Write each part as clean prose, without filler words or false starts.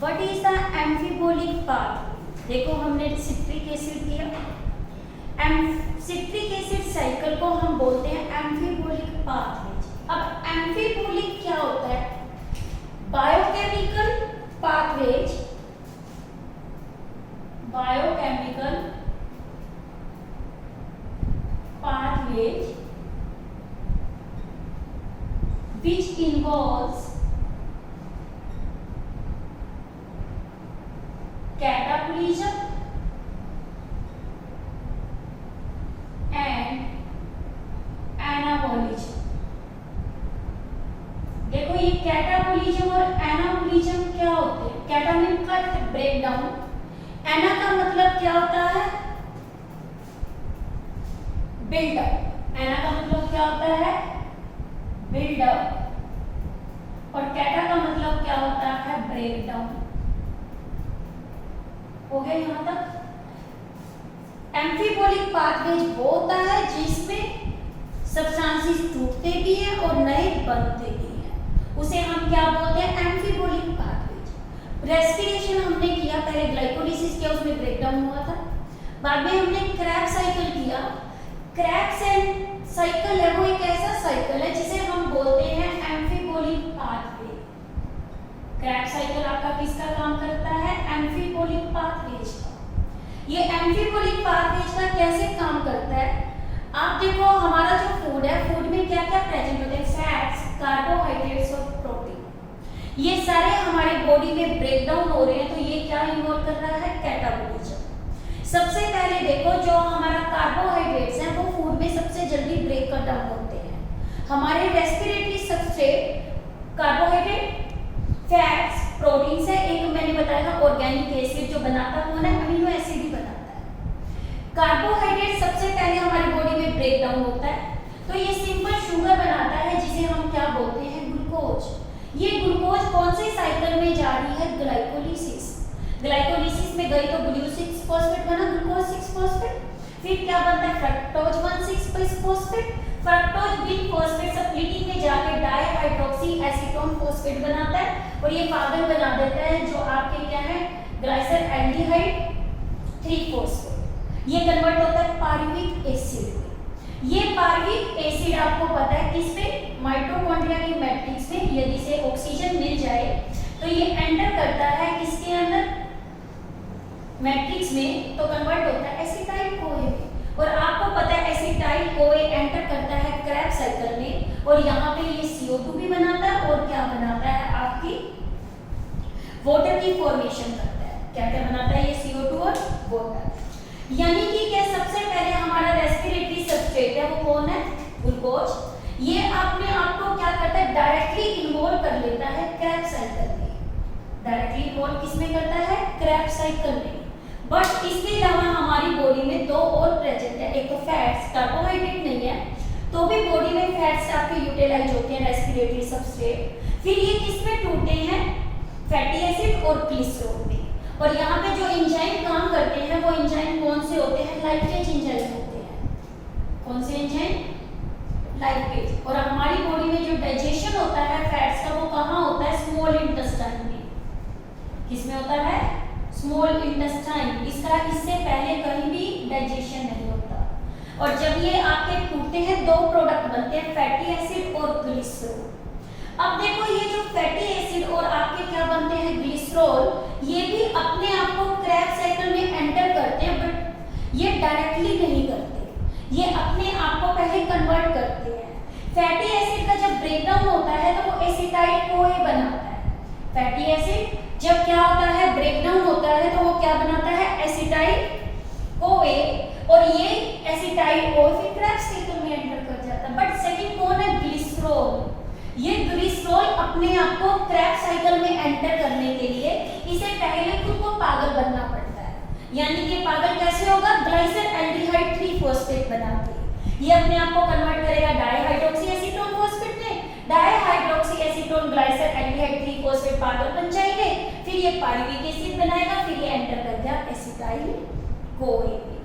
What is the amphibolic path. देखो हमने citric acid किया, सिट्रिक एसिड साइकिल को हम बोलते हैं एम्फिबोलिक पाथवेज। अब एम्फिबोलिक क्या होता है? Biochemical pathways, biochemical pathways which involves catabolism and anabolism। देखो ये कैटाबोलिज्म और एनाबोलिज्म क्या होते हैं? कैटा मीन कट, ब्रेक डाउन, एना का मतलब क्या होता है? बिल्डअप। एना का मतलब क्या होता है? बिल्डअप। और कैटा का मतलब क्या होता है? Break down. हो गया यहां तक? एम्फिबोलिक पाथवेज वो होता है जिसमें सब्सटेंसेस टूटते भी हैं और नए बनते भी हैं, उसे हम क्या बोलते हैं? एम्फिबोलिक पाथवेज। रेस्पिरेशन हमने किया, पहले ग्लाइकोलिसिस किया, उसमें ब्रेक डाउन हुआ था, बाद में हमने क्रैब्स साइकिल किया। क्रैब्स एंड साइकिल है वो एक ऐसा साइकिल है जिसे हम बोलते हैं एम्फिबोलिक पाथवे। क्रैब्स साइकिल आपका किसका काम करता है? एम्फिबोलिक पाथवेज का। ये एम्फिबोलिक पाथवेज का कैसे काम करता है? आप देखो हमारा जो फूड है, फूड में क्या क्या प्रेजेंट होते हैं? फैट्स, कार्बोहाइड्रेट्स और प्रोटीन। ये सारे हमारे बॉडी में ब्रेक डाउन हो रहे हैं, तो ये क्या इन्वॉल्व कर रहा है? कैटाबोलिज्म। सबसे पहले देखो जो हमारा कार्बोहाइड्रेट्स हैं वो फूड में सबसे जल्दी ब्रेक डाउन होते हैं। हमारे respiratory substrate carbohydrate, fats, protein से, एक मैंने बताया था ऑर्गेनिक एसिड जो बनाता है, अमीनो एसिड ही बनाता है। कार्बोहाइड्रेट सबसे पहले हमारी बॉडी में ब्रेक डाउन होता है, तो ये सिंपल शुगर बनाता है जिसे हम क्या बोलते हैं? ग्लूकोज। ये ग्लूकोज कौन से साइकिल में जा रही है? ग्लाइकोलिसिस। ग्लाइकोलिसिस में गई तो ग्लू 6 फॉस्फेट बना, ग्लूकोज 6 फॉस्फेट। फिर क्या बनता है? Fructose 1,6 phosphate. फ्रक्टोज बिन फॉस्फेट सप्लिटिंग में जाकर डाइहाइड्रोक्सी एसीटोन फॉस्फेट बनाता है और ये पागल बना देता है जो आपके क्या है? ग्लाइसर एल्डिहाइड 3 फॉस्फेट। ये कन्वर्ट होता है पायरुविक एसिड में। ये पायरुविक एसिड आपको पता है किस पे? माइटोकॉन्ड्रिया की मैट्रिक्स में। यदि इसे ऑक्सीजन मिल जाए तो ये एंटर करता है किसके अंदर? मैट्रिक्स में, तो कन्वर्ट होता है एसिटाइल कोए में। और आपको पता है एसिटाइल कोए एंटर करता है क्रैब साइकिल में, और यहाँ पे ये CO2 भी बनाता है और क्या बनाता है? आपकी वाटर की फॉर्मेशन करता है। क्या क्या बनाता है ये? CO2 और वाटर। यानी कि क्या सबसे पहले हमारा रेस्पिरेटरी सबस्ट्रेट है वो कौन है? ग्लूकोज। ये अपने आप को क्या करता है? डायरेक्टली इन्वॉल्व कर लेता है क्रैब साइकिल में। डायरेक्टली इन्वॉल्व किसमें करता है? क्रैब साइकिल में। बट इसके अलावा हमारी बॉडी में दो और प्रेजेंट है, एक तो फैट्स, कार्बोहाइड्रेट नहीं है तो भी बॉडी में फैट्स आपके यूटिलाइज होते हैं रेस्पिरेटरी सबस्ट्रेट। फिर ये किस में टूटते हैं? फैटी एसिड और ग्लिसरॉल में। और यहाँ पे जो एंजाइम काम करते हैं वो एंजाइम कौन से होते हैं? लाइपेज एंजाइम होते हैं। कौन से एंजाइम? लाइपेज। और हमारी बॉडी में जो डाइजेशन होता है फैट्स का वो कहाँ होता है? स्मॉल इंटेस्टाइन में। किसमें होता है? Small intestine. इसका इससे पहले कहीं भी डाइजेशन नहीं होता। और जब ये आपके टूटते हैं दो प्रोडक्ट बनते हैं, फैटी एसिड और ग्लिसरॉल। अब देखो ये जो फैटी एसिड और आपके क्या बनते हैं? ग्लिसरॉल, ये भी अपने आप को क्रैब साइकिल में एंटर करते हैं, बट ये डायरेक्टली नहीं करते, ये अपने आप को पहले कन्वर्ट करते हैं। फैटी एसिड का जब ब्रेकडाउन होता है तो वो एसिटाइल कोए बनाता है। फैटी एसिड जब क्या होता है? ब्रेकडाउन होता है तो वो क्या बनाता है? Acetyl CoA. और ये एसिटाइल कोए फिर क्रैब साइकिल में एंटर कर जाता है। बट सेकंड कौन है? ग्लिसरॉल। ये ग्लिसरॉल अपने आप को क्रैब साइकिल में एंटर करने के लिए इसे पहले खुद को पागल बनना पड़ता है। यानी कि पागल कैसे होगा? ग्लाइसर एल्डिहाइड 3 फॉस्फेट बना के ये अपने आप को कन्वर्ट करेगा डाइहाइड्रोक्सी एसीटोन फॉस्फेट में। डाइहाइड्रोक्सी एसीटोन ग्लाइसर एल्डिहाइड 3 फॉस्फेट पागल बन जाएंगे, फिर ये पायरुविक एसिड बनाएगा, फिर ये एंटर कर गया एसिटाइल कोए में।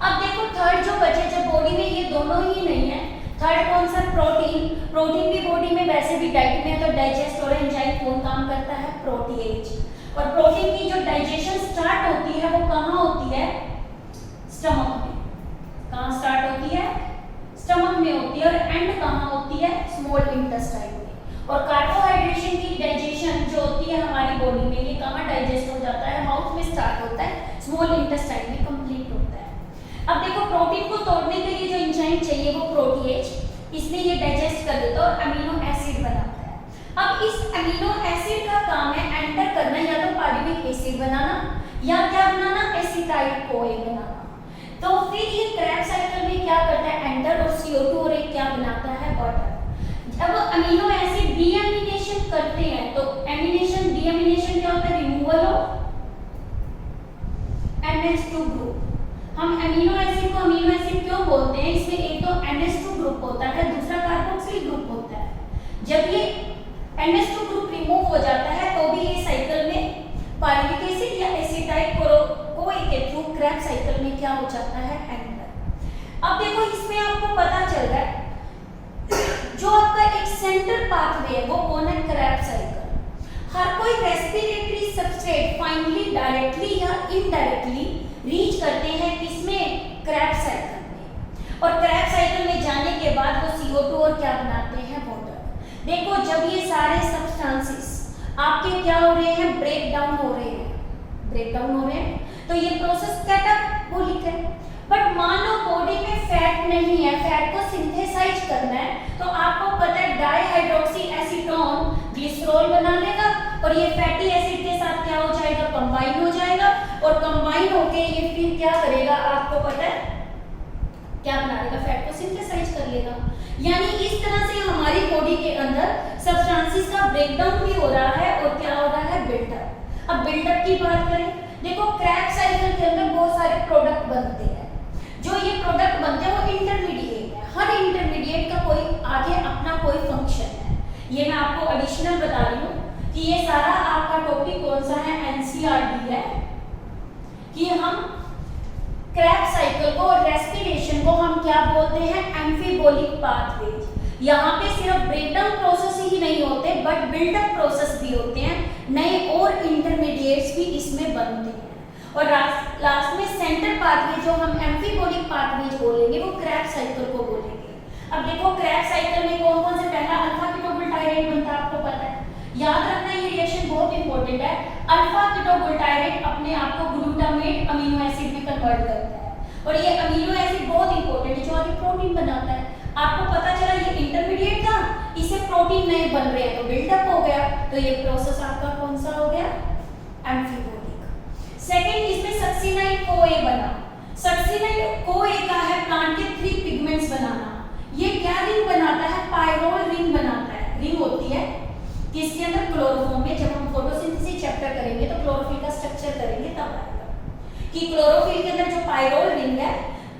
अब देखो थर्ड जो बचे, जब बॉडी में ये दोनों ही नहीं है, थर्ड कौन सा? प्रोटीन। प्रोटीन भी बॉडी में वैसे भी डाइट में है तो डाइजेस्ट और एंजाइम कौन काम करता है? प्रोटीएज। और प्रोटीन की जो डाइजेशन स्टार्ट होती है वो कहाँ होती है? स्टमक में। कहाँ स्टार्ट होती है? स्टमक में होती है। और एंड कहाँ होती है? स्मॉल इंटेस्टाइन में। और कार्बोहाइड्रेशन की डाइजेशन जो होती है हमारी बॉडी में, ये कहाँ डाइजेस्ट हो जाता है? माउथ में स्टार्ट होता है, स्मॉल इंटेस्टाइन में कंप्लीट होता है। अब देखो प्रोटीन को तोड़ने के लिए जो एंजाइम चाहिए वो प्रोटीएज, इसलिए ये डाइजेस्ट कर देता है और अमीनो एसिड बनाता है। अब इस अमीनो एसिड का काम है एंटर करना या तो पायरुविक एसिड बनाना या क्या बनाना? एसिटाइल कोए बनाना। तो फिर ये क्रेब्स साइकिल में क्या करता है? एंटर और CO2 और एक क्या बनाता है? वाटर। जब अमीनो एसिड डीएमिनेशन करते हैं तो एमिनेशन डीएमिनेशन क्या होता है? Removal of NH2 group. हम अमीनो एसिड को अमीनो एसिड क्यों बोलते हैं? इसमें एक तो NH2 ग्रुप होता है, दूसरा कार्बोक्सिल ग्रुप होता है। जब ये NH2 ग्रुप रिमूव हो जाता है तो भी ये साइकिल में पायरुविक एसिड या एसिटाइल कोए के थ्रू क्रेब्स साइकिल में क्या हो जाता है? एंटर। अब देखो इसमें आपको पता चल रहा है जो आपका एक सेंट्रल पाथवे है वो कौन है? Krebs cycle. हर कोई रेस्पिरेटरी सबस्ट्रेट फाइनली डायरेक्टली या इनडायरेक्टली रीच करते हैं किसमें? क्रेब्स साइकिल में। और क्रेब्स साइकिल में जाने के बाद वो CO2 और क्या बनाते हैं? वाटर। देखो जब ये सारे सब्सटेंसेस आपके क्या हो रहे हैं? ब्रेक डाउन हो रहे हैं, ब्रेक डाउन हो रहे हैं, तो ये प्रोसेस कैटाबोलिक है। बट मान लो बॉडी में फैट नहीं है, फैट को सिंथेसाइज करना है, तो आपको पता है डाइहाइड्रोक्सी एसीटोन ग्लिसरॉल बना लेगा और ये फैटी एसिड के साथ क्या हो जाएगा? कंबाइन हो जाएगा और कंबाइन होके ये फिर क्या करेगा? आपको पता है क्या बना लेगा? फैट को सिंथेसाइज कर लेगा। यानी इस तरह से हमारी बॉडी के अंदर सब्सटेंसेस का ब्रेकडाउन भी हो रहा है और क्या हो रहा है? बिल्डअप। अब बिल्डअप की बात करें, देखो क्रेब्स साइकिल के अंदर बहुत सारे प्रोडक्ट बनते हैं। जो ये प्रोडक्ट बनते हैं वो इंटरमीडिएट है। हर इंटरमीडिएट का कोई आगे अपना कोई फंक्शन है। ये मैं आपको एडिशनल बता रही हूँ कि ये सारा आपका टॉपिक कौन सा है? NCERT है कि हम क्रेब्स साइकिल को और रेस्पिरेशन को हम क्या बोलते हैं? एम्फीबोलिक पाथवेज। यहाँ पे सिर्फ ब्रेकडाउन प्रोसेस ही नहीं होते बट बिल्डअप प्रोसेस भी होते हैं, नए और इंटरमीडिएट्स भी इसमें बनते हैं। और लास्ट में सेंटर पाथवे जो हम एम्फीबोलिक पाथवेज बोलेंगे वो क्रेब्स साइकिल को बोलेंगे। अब देखो क्रेब्स साइकिल में कौन कौन से? पहला अल्फा कीटोबुटायरेट बनता है, आपको पता है। याद रखना ये रिएक्शन बहुत इंपॉर्टेंट है। अल्फा कीटोबुटायरेट अपने आप को ग्लूटामेट अमीनो एसिड में कन्वर्ट करता है और ये अमीनो एसिड बहुत इंपॉर्टेंट है जो आगे प्रोटीन बनाता है। आपको पता चला ये इंटरमीडिएट था, इससे प्रोटीन नए बन रहे हैं तो बिल्डअप हो गया, तो ये प्रोसेस आपका कौन सा हो गया? एम्फीबोलिक। सेकंड इसमें सक्सिनाइल कोए बना। सक्सिनाइल कोए का है प्लांट के 3 पिगमेंट्स बनाना। ये क्या रिंग बनाता है? पायरोल रिंग बनाता है। रिंग होती है किसके अंदर? क्लोरोफॉर्म में। जब हम फोटोसिंथेसिस चैप्टर करेंगे तो क्लोरोफिल का स्ट्रक्चर करेंगे तब आएगा कि क्लोरोफिल के अंदर जो पायरोल रिंग है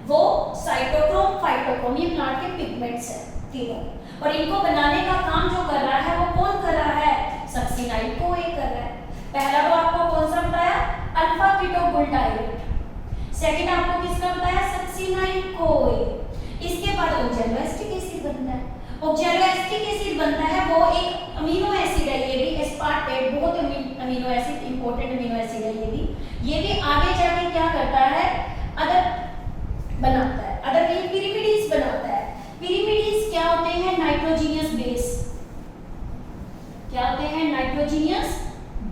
वो साइटोक्रोम फाइटोक्रोम ये प्लांट के पिगमेंट्स है तीनों, और इनको बनाने का काम जो कर रहा है वो कौन कर रहा है? सक्सिनाइल कोए कर रहा है। पहला तो आपको कौन सा बताया? अल्फा कीटोबुटायरेट। सेकंड आपको किसका बताया? सक्सिनाइल कोए। इसके बाद ऑक्सैलोएसिटिक एसिड बनता है। ऑक्सैलोएसिटिक एसिड बनता है वो एक अमीनो एसिड है, ये भी एस्पार्टेट, बहुत amino acid important amino acid है ये भी आगे जाके क्या करता है? अदर बनाता है, अदर कहीं पिरिमिडीज बनाता है। पिरिमिडीज क्या होते हैं? Nitrogenous base. क्या होते हैं? Nitrogenous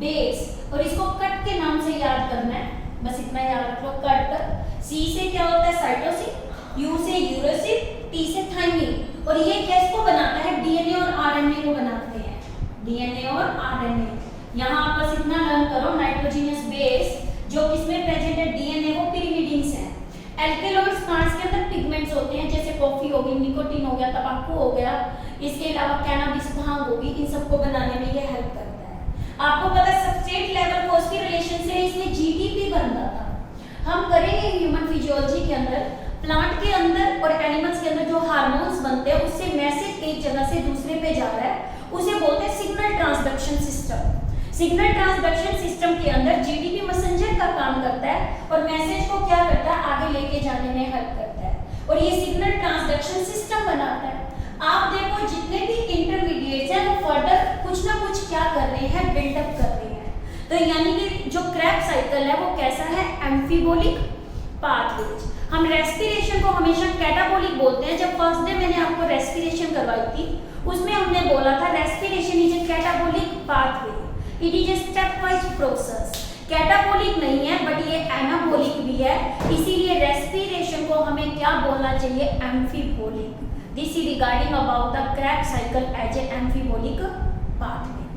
base. और इसको कट के नाम से याद करना है, बस इतना याद रख लो, कट। सी से क्या होता है? साइटोसिन, यू से यूरोसिन, टी से थाइमिन। और ये किसको बनाता है? डीएनए और आरएनए को बनाते हैं। डीएनए और आरएनए। यहाँ आप बस इतना लर्न करो, नाइट्रोजीनियस बेस जो किसमें प्रेजेंट है? डीएनए, वो पिरिमिडीन्स है। एल्केलॉइड्स प्लांट्स के अंदर पिगमेंट्स होते हैं, जैसे कॉफी होगी, निकोटीन हो गया, तंबाकू हो गया, इसके अलावा कैनाबिस भांग होगी, इन सबको बनाने में ये हेल्प करता है। आपको पता है सबस्ट्रेट लेवल फॉस्फोरिलेशन से इसमें जीडीपी बनता था। हम करेंगे ह्यूमन फिजियोलॉजी के अंदर, प्लांट के अंदर और एनिमल्स के अंदर जो हार्मोन्स बनते हैं उससे मैसेज एक जगह से दूसरे पे जा रहा है, उसे बोलते हैं signal transduction system. Signal transduction system के अंदर जीडीपी मैसेंजर का काम करता है और मैसेज को क्या करता है? आगे लेके जाने में हेल्प करता है और ये सिग्नल ट्रांसडक्शन सिस्टम बनाता है। आप देखो जितने भी इंटरमीडिएट्स हैं वो फर्दर कुछ ना कुछ क्या कर रहे हैं? बिल्डअप कर रहे हैं। तो यानी कि जो क्रैब साइकिल है वो कैसा है, एम्फीबोलिक पाथवेज। हम रेस्पिरेशन को हमेशा कैटाबोलिक बोलते हैं। जब फर्स्ट डे मैंने आपको रेस्पिरेशन करवाई थी उसमें हमने बोला था respiration is a catabolic pathway, it is a step wise process. Catabolic नहीं है बट ये एनाबोलिक भी है, इसीलिए रेस्पिरेशन को हमें क्या बोलना चाहिए, amphibolic. This is regarding about the Krebs cycle as a amphibolic pathway.